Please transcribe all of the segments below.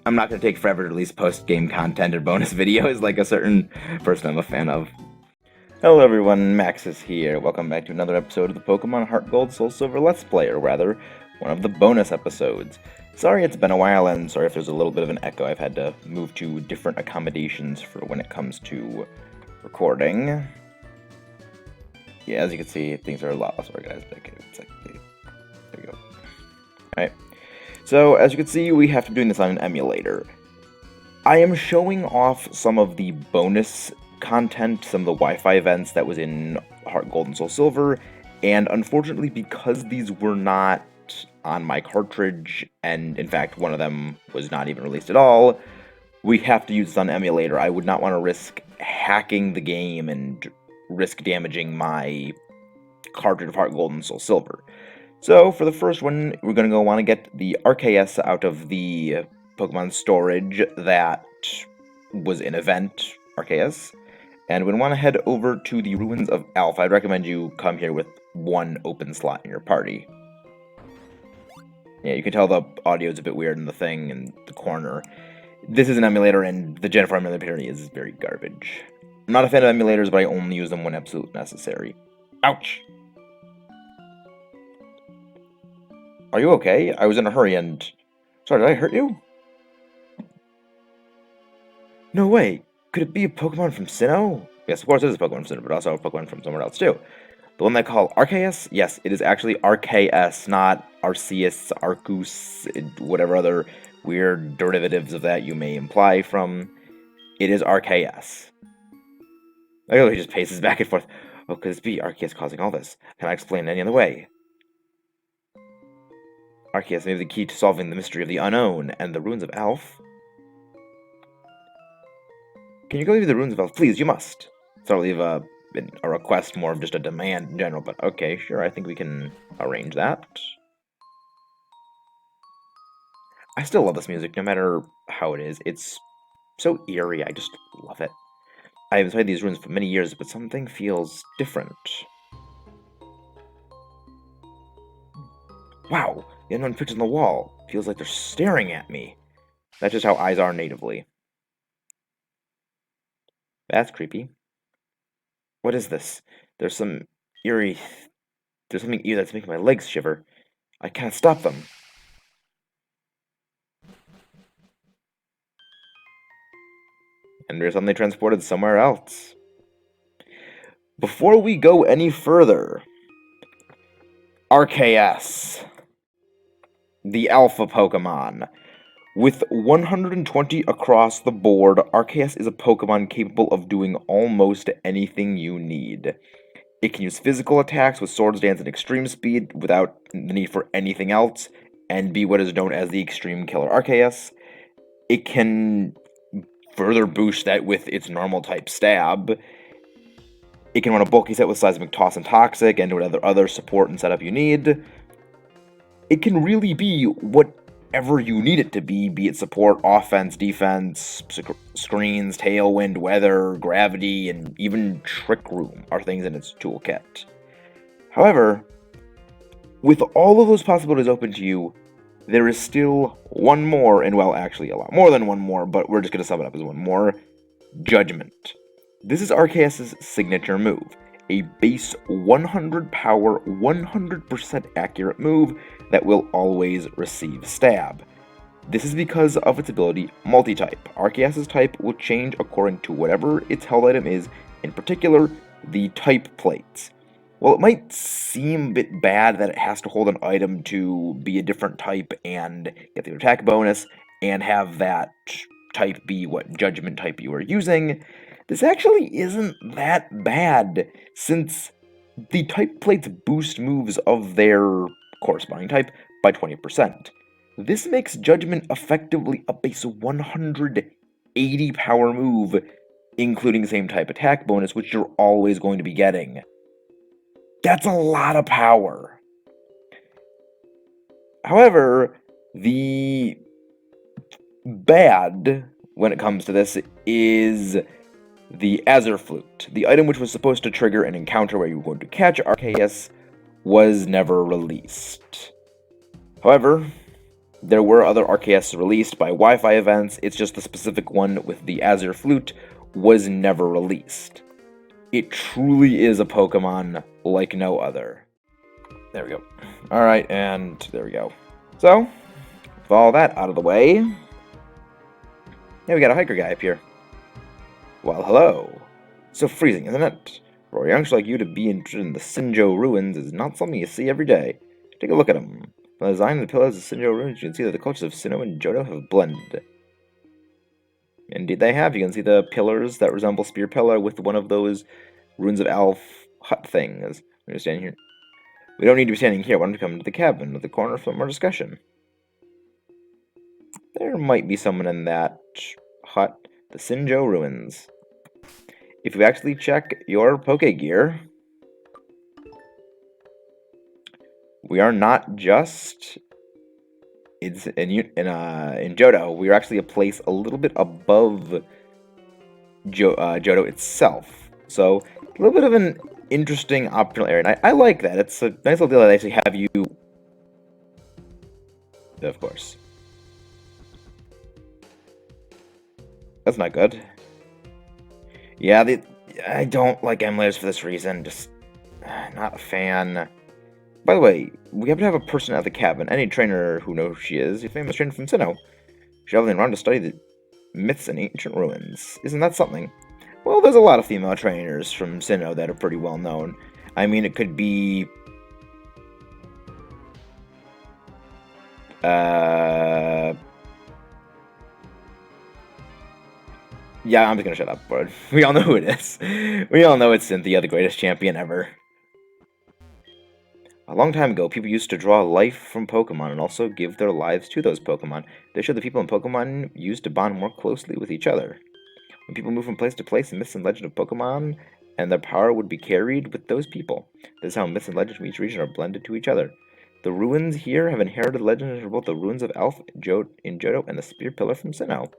I'm not going to take forever to release post-game content or bonus videos like a certain person I'm a fan of. Hello everyone, Maxis here. Welcome back to another episode of the Pokemon HeartGold SoulSilver Let's Play, or rather, one of the bonus episodes. Sorry it's been a while, and sorry if there's a little bit of an echo. I've had to move to different accommodations for when it comes to recording. Yeah, as you can see, things are a lot less organized. It's like, there we go. Alright. So, as you can see, we have to be doing this on an emulator. I am showing off some of the bonus content, some of the Wi-Fi events that was in HeartGold and SoulSilver, and unfortunately, because these were not on my cartridge, and in fact, one of them was not even released at all, we have to use this on emulator. I would not want to risk hacking the game and risk damaging my cartridge of HeartGold and SoulSilver. So, for the first one, we're going to want to get the RKS out of the Pokemon storage that was in event RKS, and we're going to want to head over to the Ruins of Alpha. I'd recommend you come here with one open slot in your party. Yeah, you can tell the audio is a bit weird in the thing in the corner. This is an emulator, and the Gen 4 emulator is very garbage. I'm not a fan of emulators, but I only use them when absolutely necessary. Ouch! Are you okay? I was in a hurry and... Sorry, did I hurt you? No way! Could it be a Pokemon from Sinnoh? Yes, of course it is a Pokemon from Sinnoh, but also a Pokemon from somewhere else too. The one they call RKS? Yes, it is actually RKS, not Arceus, Arcus, whatever other weird derivatives of that you may imply from. It is RKS. Oh, he just paces back and forth. Oh, could this be Arceus causing all this? Can I explain it any other way? Arceus may be the key to solving the mystery of the unknown and the Ruins of Alph. Can you go leave the Ruins of Alph? Please, you must. Sort of leave a request, more of just a demand in general, but okay, sure, I think we can arrange that. I still love this music, no matter how it is. It's so eerie, I just love it. I have played these ruins for many years, but something feels different. Wow, the unknown picture on the wall feels like they're staring at me. That's just how eyes are natively. That's creepy. What is this? There's something eerie that's making my legs shiver. I can't stop them. And we're suddenly transported somewhere else. Before we go any further, RKS, the Alpha Pokemon. With 120 across the board, RKS is a Pokemon capable of doing almost anything you need. It can use physical attacks with Swords Dance and Extreme Speed without the need for anything else, and be what is known as the Extreme Killer RKS. It can further boost that with its normal type Stab. It can run a bulky set with Seismic Toss and Toxic, and whatever other support and setup you need. It can really be whatever you need it to be it support, offense, defense, screens, tailwind, weather, gravity, and even Trick Room are things in its toolkit. However, with all of those possibilities open to you, there is still one more, and well, actually a lot more than one more, but we're just going to sum it up as one more. Judgement. This is RKS's signature move. A base 100 power, 100% accurate move that will always receive Stab. This is because of its ability multi-type. RKS's type will change according to whatever its held item is, in particular, the type plates. While it might seem a bit bad that it has to hold an item to be a different type and get the attack bonus, and have that type be what Judgment type you are using, this actually isn't that bad, since the type plates boost moves of their corresponding type by 20%. This makes Judgment effectively a base 180 power move, including the same type attack bonus, which you're always going to be getting. That's a lot of power. However, the bad when it comes to this is the Azure Flute. The item which was supposed to trigger an encounter where you were going to catch RKS was never released. However, There were other RKS released by Wi-Fi events, it's just the specific one with the Azure Flute was never released. It truly is a Pokemon like no other. There we go. Alright, and there we go. So, with all that out of the way, yeah, we got a hiker guy up here. Well, hello. So freezing, isn't it? For a youngster like you to be interested in the Sinjo ruins is not something you see every day. Take a look at them. From the design of the pillars of Sinjo ruins, you can see that the cultures of Sinnoh and Johto have blended. Indeed they have. You can see the pillars that resemble Spear Pillar with one of those Runes of Elf hut things. We're standing here. We don't need to be standing here. Why don't you come to the cabin at the corner for more discussion? There might be someone in that hut. The Sinjo ruins. If you actually check your Poke Gear, we are not just in Johto. We are actually a place a little bit above Johto itself. So a little bit of an interesting optional area. And I like that. It's a nice little deal that they actually have you. Of course. That's not good. Yeah, I don't like emulators for this reason. Just not a fan. By the way, we happen to have a person at the cabin. Any trainer who knows who she is, a famous trainer from Sinnoh, traveling around to study the myths and ancient ruins. Isn't that something? Well, there's a lot of female trainers from Sinnoh that are pretty well known. I mean, it could be yeah, I'm just gonna shut up, bro. We all know who it is. We all know it's Cynthia, the greatest champion ever. A long time ago, people used to draw life from Pokemon and also give their lives to those Pokemon. They showed that people in Pokemon used to bond more closely with each other. When people move from place to place, the myths and legend of Pokemon and their power would be carried with those people. This is how myths and legends from each region are blended to each other. The ruins here have inherited legends from both the ruins of Elf in Johto and the Spear Pillar from Sinnoh.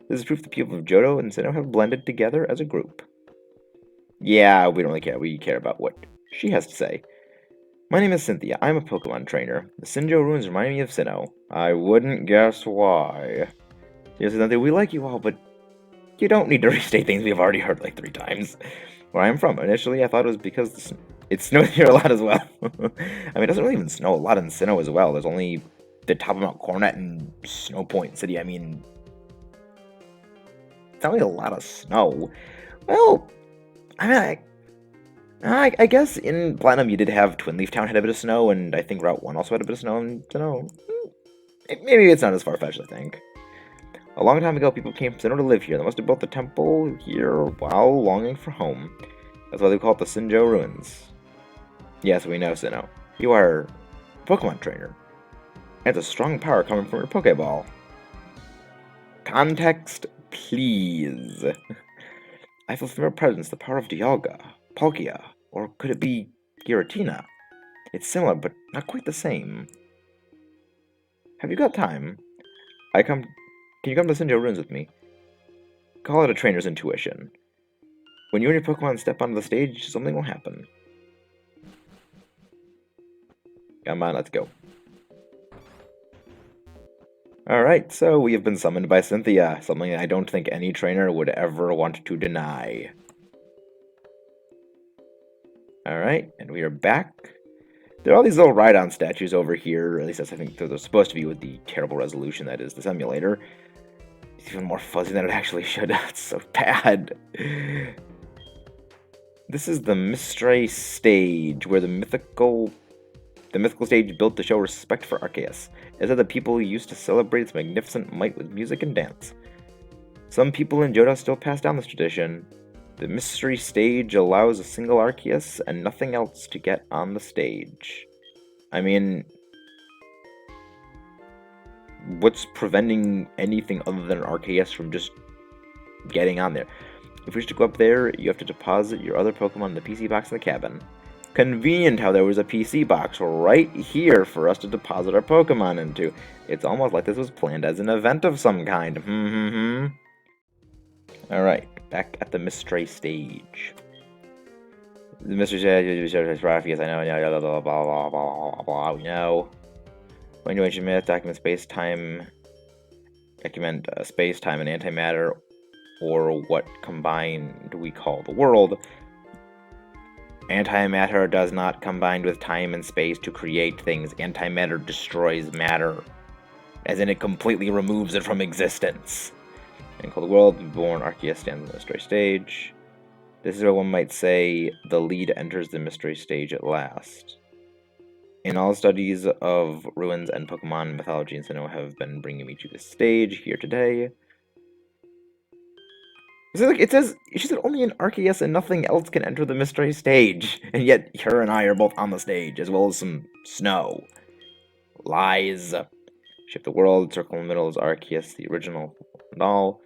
This is proof the people of Johto and Sinnoh have blended together as a group. Yeah, we don't really care. We care about what she has to say. My name is Cynthia. I'm a Pokemon trainer. The Sinjo ruins remind me of Sinnoh. I wouldn't guess why. Yes, Cynthia, we like you all, but you don't need to restate things we've already heard like 3 times. Where I'm from, initially I thought it was because it snowed here a lot as well. I mean, it doesn't really even snow a lot in Sinnoh as well. There's only the top of Mount Coronet and Snow Point City. I mean, it's not really a lot of snow. Well, I mean, I guess in Platinum you did have Twin Leaf Town had a bit of snow, and I think Route 1 also had a bit of snow, and Sinnoh, maybe it's not as far-fetched, I think. A long time ago, people came from Sinnoh to live here. They must have built the temple here while longing for home. That's why they call it the Sinjo Ruins. Yes, we know, Sinnoh. You are a Pokemon trainer. And it's a strong power coming from your Pokeball. Context, please. I feel from your presence the power of Dialga, Palkia, or could it be Giratina? It's similar, but not quite the same. Have you got time? Can you come to the Sinjo Ruins with me? Call it a trainer's intuition. When you and your Pokemon step onto the stage, something will happen. Come on, let's go. Alright, so we have been summoned by Cynthia, something I don't think any trainer would ever want to deny. Alright, and we are back. There are all these little ride-on statues over here, or at least that's I think they're supposed to be with the terrible resolution that is this emulator. It's even more fuzzy than it actually should. It's so bad. This is the Mistray stage, where the mythical stage built to show respect for Arceus. It said that people used to celebrate its magnificent might with music and dance. Some people in Johto still pass down this tradition. The mystery stage allows a single Arceus and nothing else to get on the stage. I mean, what's preventing anything other than an Arceus from just getting on there? If you wish to go up there, you have to deposit your other Pokemon in the PC box in the cabin. Convenient how there was a PC box right here for us to deposit our Pokemon into. It's almost like this was planned as an event of some kind. Alright, back at the Mystery stage. The Mystery stage is yes, I know, blah, blah, blah, blah, blah, we know. When you mention math, document space-time, document space-time and antimatter, or what combined we call the world. Antimatter does not combine with time and space to create things. Antimatter destroys matter, as in it completely removes it from existence. And called the world, born Arceus stands on the mystery stage. This is where one might say the lead enters the mystery stage at last. In all studies of ruins and Pokemon mythology and cinema have been bringing me to this stage here today. It says she said only an Arceus and nothing else can enter the mystery stage, and yet her and I are both on the stage, as well as some snow. Lies. Shift the world, circle in the middle is Arceus, the original doll.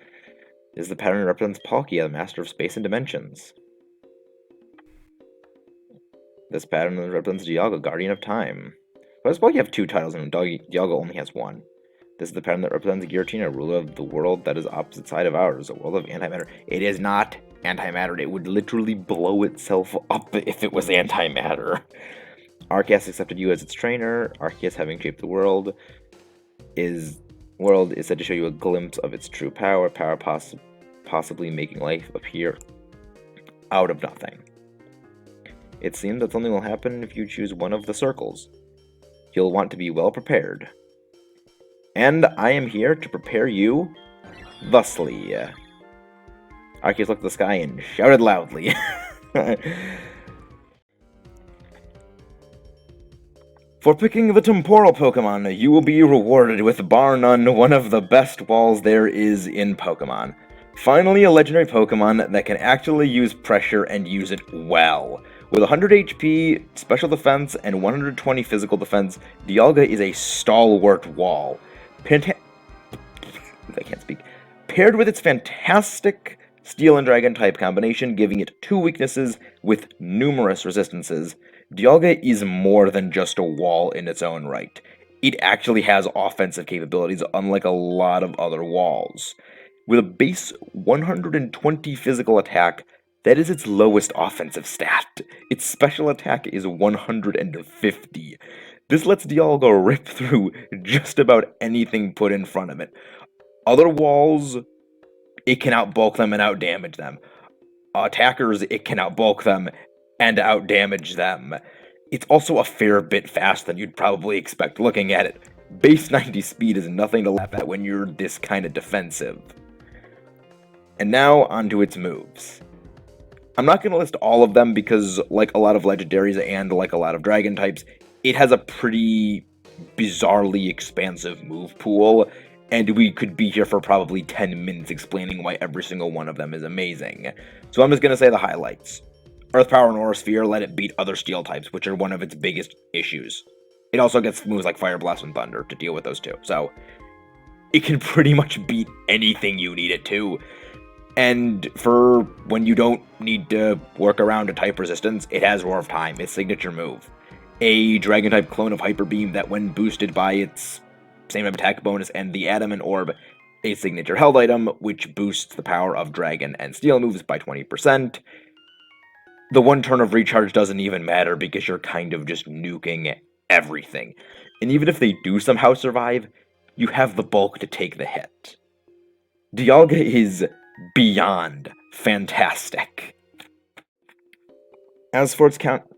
This is the pattern that represents Palkia, the master of space and dimensions. This pattern represents Dialga, guardian of time. Why does Palkia have 2 titles and Dialga only has 1? This is the pattern that represents Giratina, ruler of the world that is opposite side of ours, a world of antimatter. It is not antimatter. It would literally blow itself up if it was antimatter. Arceus accepted you as its trainer. Arceus, having shaped the world is said to show you a glimpse of its true power, possibly making life appear out of nothing. It seems that something will happen if you choose one of the circles. You'll want to be well prepared. And I am here to prepare you thusly. Arceus looked at the sky and shouted loudly. For picking the temporal Pokemon, you will be rewarded with, bar none, one of the best walls there is in Pokemon. Finally, a legendary Pokemon that can actually use pressure and use it well. With 100 HP, special defense, and 120 physical defense, Dialga is a stalwart wall. I can't speak. Paired with its fantastic Steel and Dragon type combination, giving it 2 weaknesses with numerous resistances, Dialga is more than just a wall in its own right. It actually has offensive capabilities, unlike a lot of other walls. With a base 120 physical attack, that is its lowest offensive stat. Its special attack is 150. This lets Dialga rip through just about anything put in front of it. Other walls, it can outbulk them and outdamage them. Attackers, it can outbulk them and outdamage them. It's also a fair bit faster than you'd probably expect looking at it. Base 90 speed is nothing to laugh at when you're this kind of defensive. And now, onto its moves. I'm not going to list all of them because, like a lot of legendaries and like a lot of dragon types, it has a pretty bizarrely expansive move pool, and we could be here for probably 10 minutes explaining why every single one of them is amazing. So I'm just going to say the highlights. Earth Power and Aura Sphere let it beat other steel types, which are one of its biggest issues. It also gets moves like Fire Blast and Thunder to deal with those too, so it can pretty much beat anything you need it to. And for when you don't need to work around a type resistance, it has Roar of Time, its signature move. A Dragon-type clone of Hyper Beam that, when boosted by its same attack bonus and the Adamant Orb, a signature held item, which boosts the power of Dragon and Steel moves by 20%. The 1 turn of recharge doesn't even matter because you're kind of just nuking everything. And even if they do somehow survive, you have the bulk to take the hit. Dialga is beyond fantastic. As for its counterpart,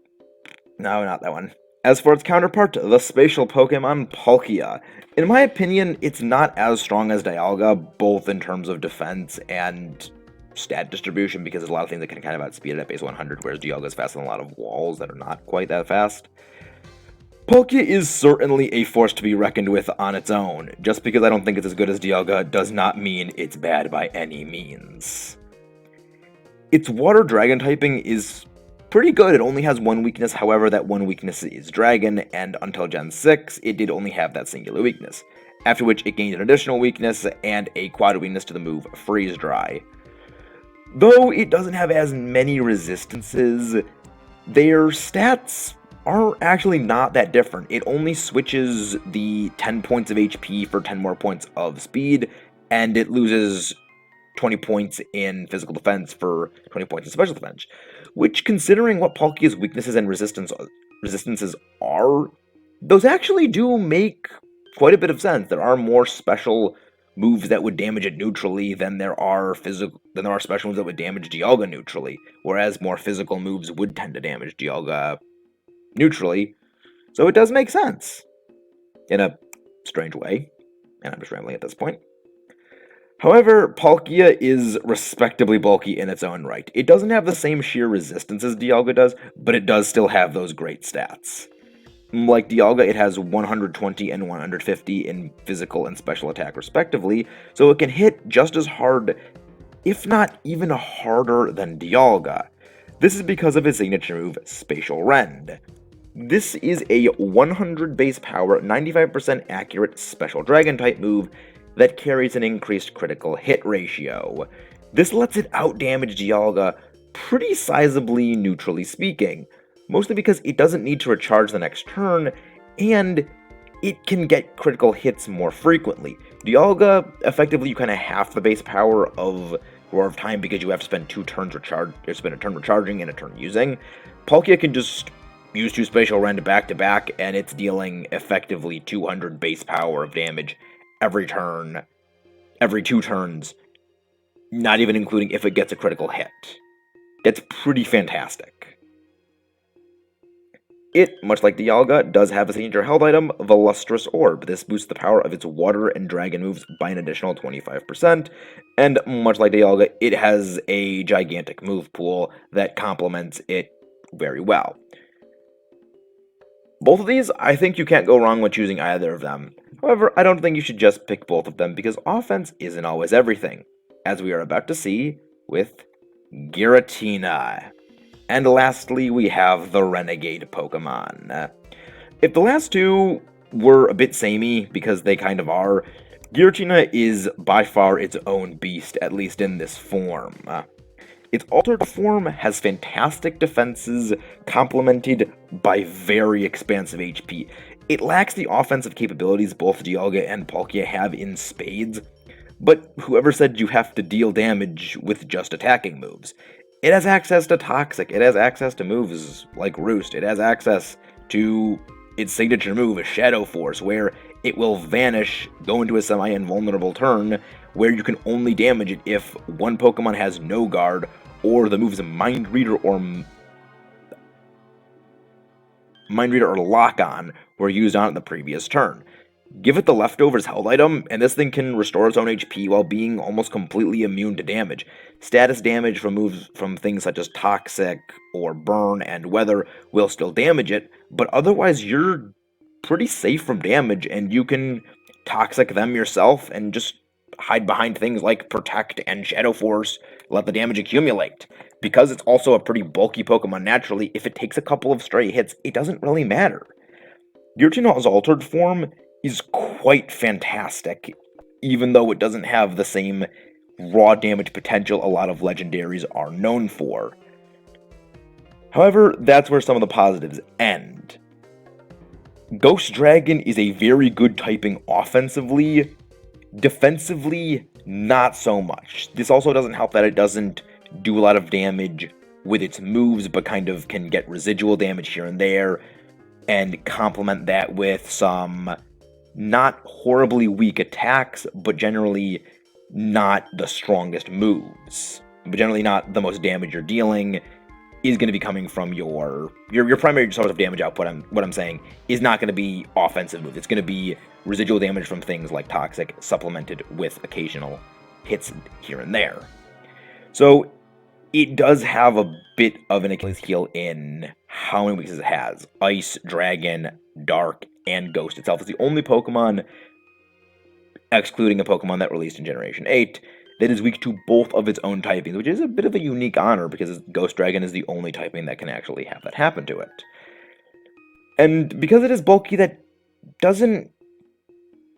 the spatial Pokemon Palkia. In my opinion, it's not as strong as Dialga, both in terms of defense and stat distribution, because there's a lot of things that can kind of outspeed it at base 100, whereas Dialga is faster than a lot of walls that are not quite that fast. Palkia is certainly a force to be reckoned with on its own. Just because I don't think it's as good as Dialga does not mean it's bad by any means. Its water dragon typing is pretty good. It only has 1 weakness, however that 1 weakness is dragon, and until Gen 6, it did only have that singular weakness. After which it gained an additional weakness and a quad weakness to the move Freeze Dry. Though it doesn't have as many resistances, their stats are actually not that different. It only switches the 10 points of HP for 10 more points of speed, and it loses 20 points in physical defense for 20 points in special defense. Which, considering what Palkia's weaknesses and resistances are, those actually do make quite a bit of sense. There are more special moves that would damage it neutrally than there are special moves that would damage Dialga neutrally, whereas more physical moves would tend to damage Dialga neutrally. So it does make sense in a strange way, and I'm just rambling at this point. However, Palkia is respectably bulky in its own right. It doesn't have the same sheer resistance as Dialga does, but it does still have those great stats. Like Dialga, it has 120 and 150 in physical and special attack respectively, so it can hit just as hard, if not even harder than Dialga. This is because of its signature move, Spatial Rend. This is a 100 base power, 95% accurate special dragon type move that carries an increased critical hit ratio. This lets it outdamage Dialga pretty sizably, neutrally speaking, mostly because it doesn't need to recharge the next turn, and it can get critical hits more frequently. Dialga, effectively, you kind of half the base power of Roar of Time because you have to spend spend a turn recharging and a turn using. Palkia can just use 2 Spatial Rend back to back, and it's dealing effectively 200 base power of damage every turn, every 2 turns, not even including if it gets a critical hit. That's pretty fantastic. It, much like Dialga, does have a signature held item, the Lustrous Orb. This boosts the power of its water and dragon moves by an additional 25%, and much like Dialga, it has a gigantic move pool that complements it very well. Both of these, I think you can't go wrong with choosing either of them. However, I don't think you should just pick both of them because offense isn't always everything, as we are about to see with Giratina. And lastly, we have the Renegade Pokemon. If the last two were a bit samey, because they kind of are, Giratina is by far its own beast, at least in this form. Its altered form has fantastic defenses, complemented by very expansive HP. It lacks the offensive capabilities both Dialga and Palkia have in spades, but whoever said you have to deal damage with just attacking moves? It has access to Toxic, it has access to moves like Roost, it has access to its signature move, Shadow Force, where it will vanish, go into a semi-invulnerable turn, where you can only damage it if one Pokemon has no guard, or the move's Mind Reader or Lock On were used on it the previous turn. Give it the Leftovers held item, and this thing can restore its own HP while being almost completely immune to damage. Status damage from moves from things such as Toxic or Burn and Weather will still damage it, but otherwise you're pretty safe from damage, and you can Toxic them yourself and just hide behind things like Protect and Shadow Force, let the damage accumulate. Because it's also a pretty bulky Pokemon naturally, if it takes a couple of stray hits, it doesn't really matter. Giratina's altered form is quite fantastic, even though it doesn't have the same raw damage potential a lot of legendaries are known for. However, that's where some of the positives end. Ghost Dragon is a very good typing offensively. Defensively, not so much. This also doesn't help that it doesn't do a lot of damage with its moves, but kind of can get residual damage here and there, and complement that with some not horribly weak attacks, but generally not the strongest moves. But generally not the most damage you're dealing is going to be coming from your primary source of damage output. What I'm saying is not going to be offensive moves. It's going to be residual damage from things like Toxic, supplemented with occasional hits here and there. So it does have a bit of an Achilles heel in how many weaknesses it has. Ice, Dragon, Dark, and Ghost itself is the only Pokemon, excluding a Pokemon that released in Generation 8, that is weak to both of its own typings, which is a bit of a unique honor because Ghost Dragon is the only typing that can actually have that happen to it. And because it is bulky, that doesn't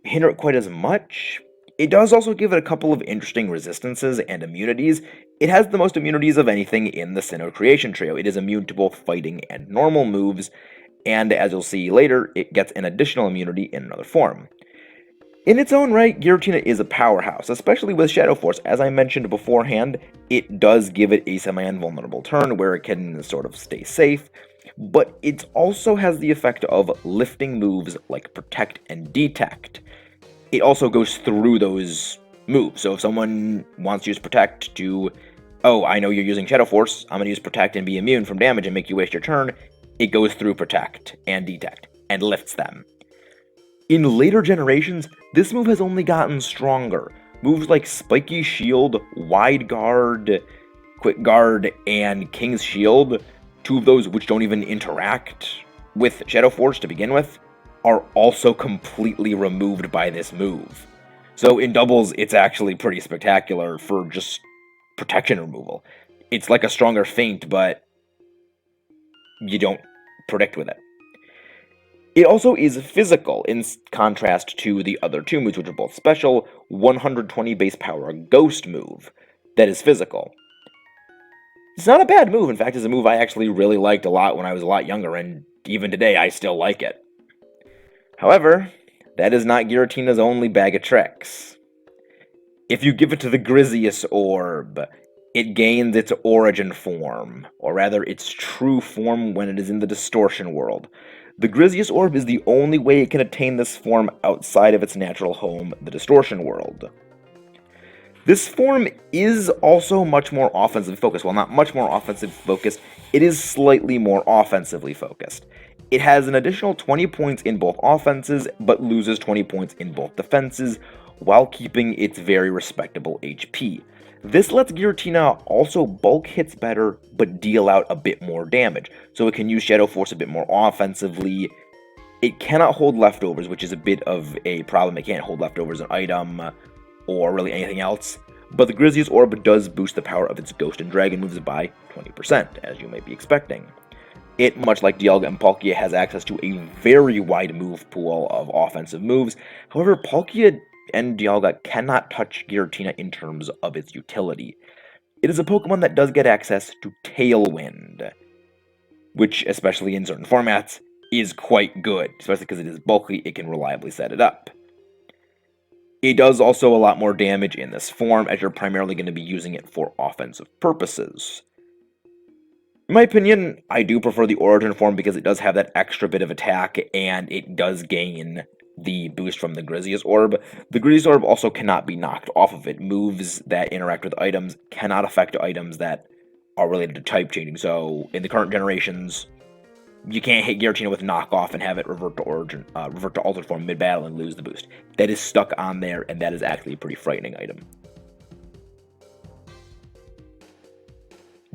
hinder it quite as much. It does also give it a couple of interesting resistances and immunities. It has the most immunities of anything in the Sinnoh Creation Trio. It is immune to both fighting and normal moves, and as you'll see later, it gets an additional immunity in another form. In its own right, Giratina is a powerhouse, especially with Shadow Force. As I mentioned beforehand, it does give it a semi-invulnerable turn where it can sort of stay safe, but it also has the effect of lifting moves like Protect and Detect. It also goes through those moves. So if someone wants to use Protect to, oh, I know you're using Shadow Force, I'm going to use Protect and be immune from damage and make you waste your turn, it goes through Protect and Detect and lifts them. In later generations, this move has only gotten stronger. Moves like Spiky Shield, Wide Guard, Quick Guard, and King's Shield, two of those which don't even interact with Shadow Force to begin with, are also completely removed by this move. So in doubles, it's actually pretty spectacular for just protection removal. It's like a stronger feint, but you don't predict with it. It also is physical, in contrast to the other two moves, which are both special. 120 base power Ghost move that is physical. It's not a bad move. In fact, it's a move I actually really liked a lot when I was a lot younger, and even today I still like it. However, that is not Giratina's only bag of tricks. If you give it to the Grizius Orb, it gains its origin form, or rather its true form when it is in the Distortion world. The Grizius Orb is the only way it can attain this form outside of its natural home, the Distortion world. This form is also much more offensively focused. Well, not much more offensive focused, it is slightly more offensively focused. It has an additional 20 points in both offenses, but loses 20 points in both defenses, while keeping its very respectable HP. This lets Giratina also bulk hits better, but deal out a bit more damage, so it can use Shadow Force a bit more offensively. It cannot hold leftovers, which is a bit of a problem. It can't hold leftovers an item, or really anything else, but the Grizius Orb does boost the power of its Ghost and Dragon moves by 20%, as you might be expecting. It, much like Dialga and Palkia, has access to a very wide move pool of offensive moves. However, Palkia and Dialga cannot touch Giratina in terms of its utility. It is a Pokemon that does get access to Tailwind, which, especially in certain formats, is quite good, especially because it is bulky, it can reliably set it up. It does also a lot more damage in this form, as you're primarily going to be using it for offensive purposes. In my opinion, I do prefer the Origin form because it does have that extra bit of attack, and it does gain the boost from the Grizius Orb. The Grizius Orb also cannot be knocked off of it. Moves that interact with items cannot affect items that are related to type changing. So, in the current generations, you can't hit Giratina with knockoff and have it revert to altered form mid-battle and lose the boost. That is stuck on there, and that is actually a pretty frightening item.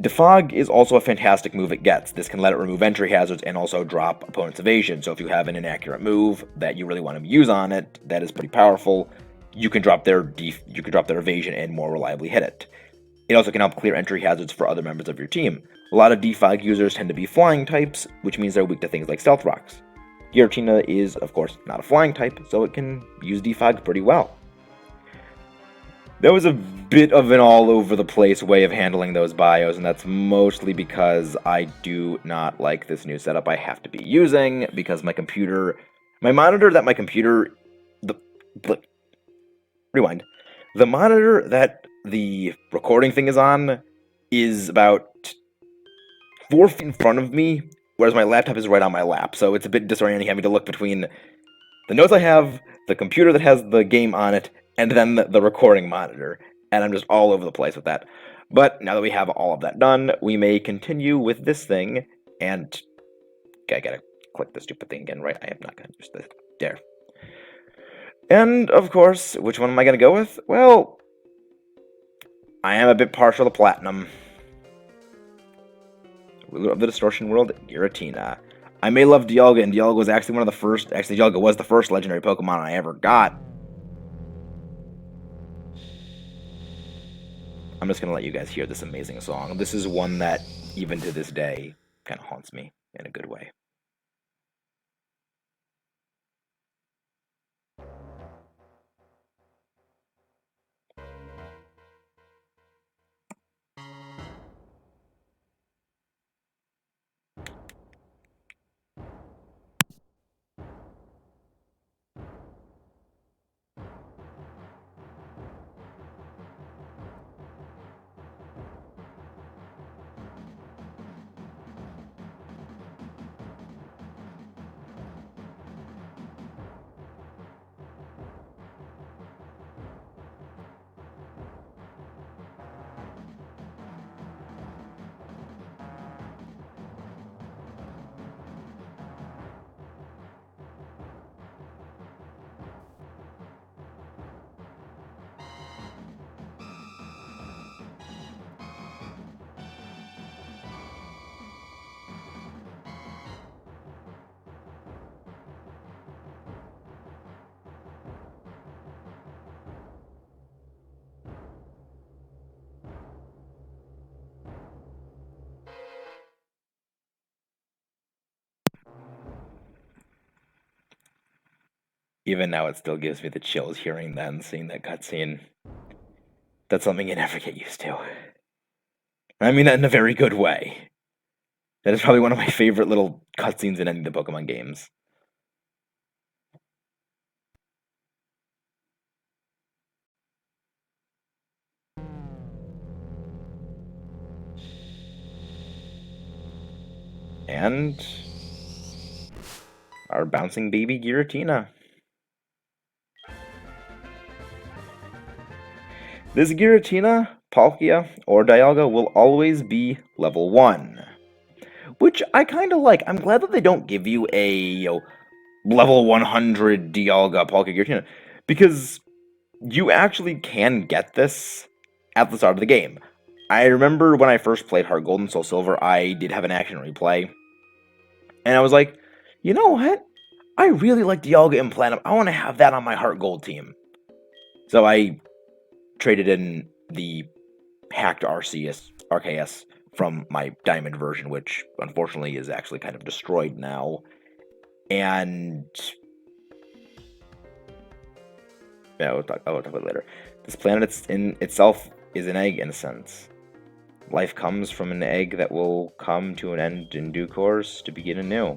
Defog is also a fantastic move it gets. This can let it remove entry hazards and also drop opponent's evasion. So if you have an inaccurate move that you really want to use on it, that is pretty powerful. You can drop their evasion and more reliably hit it. It also can help clear entry hazards for other members of your team. A lot of Defog users tend to be flying types, which means they're weak to things like Stealth Rocks. Giratina is, of course, not a flying type, so it can use Defog pretty well. That was a bit of an all-over-the-place way of handling those bios, and that's mostly because I do not like this new setup I have to be using, because my monitor that the recording thing is on is about 4 feet in front of me, whereas my laptop is right on my lap, so it's a bit disorienting having to look between the notes I have, the computer that has the game on it, and then the recording monitor, and I'm just all over the place with that. But now that we have all of that done, we may continue with this thing, and okay, I gotta click the stupid thing again, right? I am not gonna use this. There. And, of course, which one am I gonna go with? Well, I am a bit partial to Platinum. Ruler of the Distortion World, Giratina. I may love Dialga, and Dialga was actually one of the first, Dialga was the first legendary Pokemon I ever got. I'm just going to let you guys hear this amazing song. This is one that, even to this day, kind of haunts me in a good way. Even now, it still gives me the chills hearing that and seeing that cutscene. That's something you never get used to. I mean that in a very good way. That is probably one of my favorite little cutscenes in any of the Pokemon games. And our bouncing baby Giratina. This Giratina, Palkia, or Dialga will always be level 1. Which I kind of like. I'm glad that they don't give you a level 100 Dialga, Palkia, Giratina. Because you actually can get this at the start of the game. I remember when I first played HeartGold and SoulSilver, I did have an action replay. And I was like, you know what? I really like Dialga and Platinum. I want to have that on my HeartGold team. So I traded in the hacked RKS from my Diamond version, which unfortunately is actually kind of destroyed now. And yeah, I'll talk about it later. This planet in itself is an egg in a sense. Life comes from an egg that will come to an end in due course to begin anew.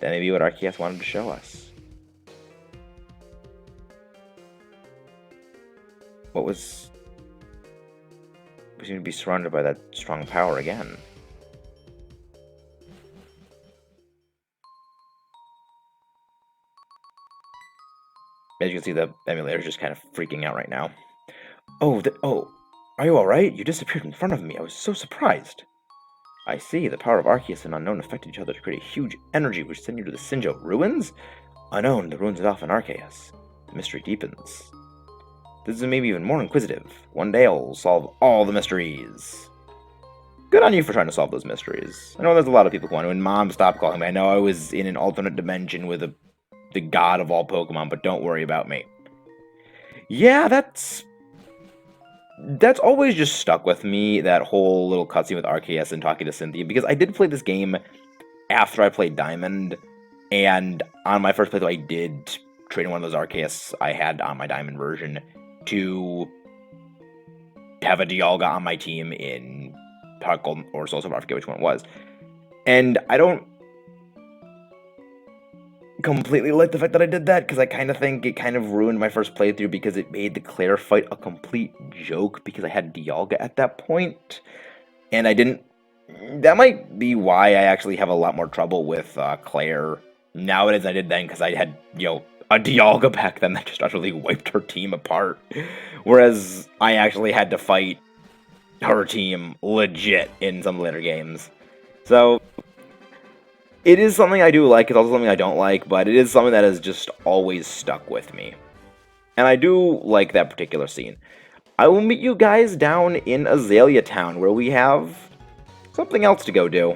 That may be what Arceus wanted to show us. We seem to be surrounded by that strong power again. As you can see, the emulator is just kind of freaking out right now. Oh, are you alright? You disappeared in front of me. I was so surprised. I see. The power of Arceus and Unknown affected each other to create a huge energy which sent you to the Sinjo ruins? Unknown, the ruins of Alpha and Arceus. The mystery deepens. This is maybe even more inquisitive. One day I'll solve all the mysteries. Good on you for trying to solve those mysteries. I know there's a lot of people going, when Mom stopped calling me, I know I was in an alternate dimension with the god of all Pokemon, but don't worry about me. Yeah, that's always just stuck with me, that whole little cutscene with Arceus and talking to Cynthia, because I did play this game after I played Diamond, and on my first playthrough I did trade in one of those Arceus I had on my Diamond version to have a Dialga on my team in HeartGold or SoulSilver, I forget which one it was. And I don't completely like the fact that I did that, because I kind of think it kind of ruined my first playthrough, because it made the Claire fight a complete joke, because I had Dialga at that point, and I didn't... That might be why I actually have a lot more trouble with Claire nowadays than I did then, because I had, a Dialga back then that just utterly wiped her team apart, whereas I actually had to fight her team legit in some later games. So it is something I do like, it's also something I don't like, but it is something that has just always stuck with me. And I do like that particular scene. I will meet you guys down in Azalea Town, where we have something else to go do.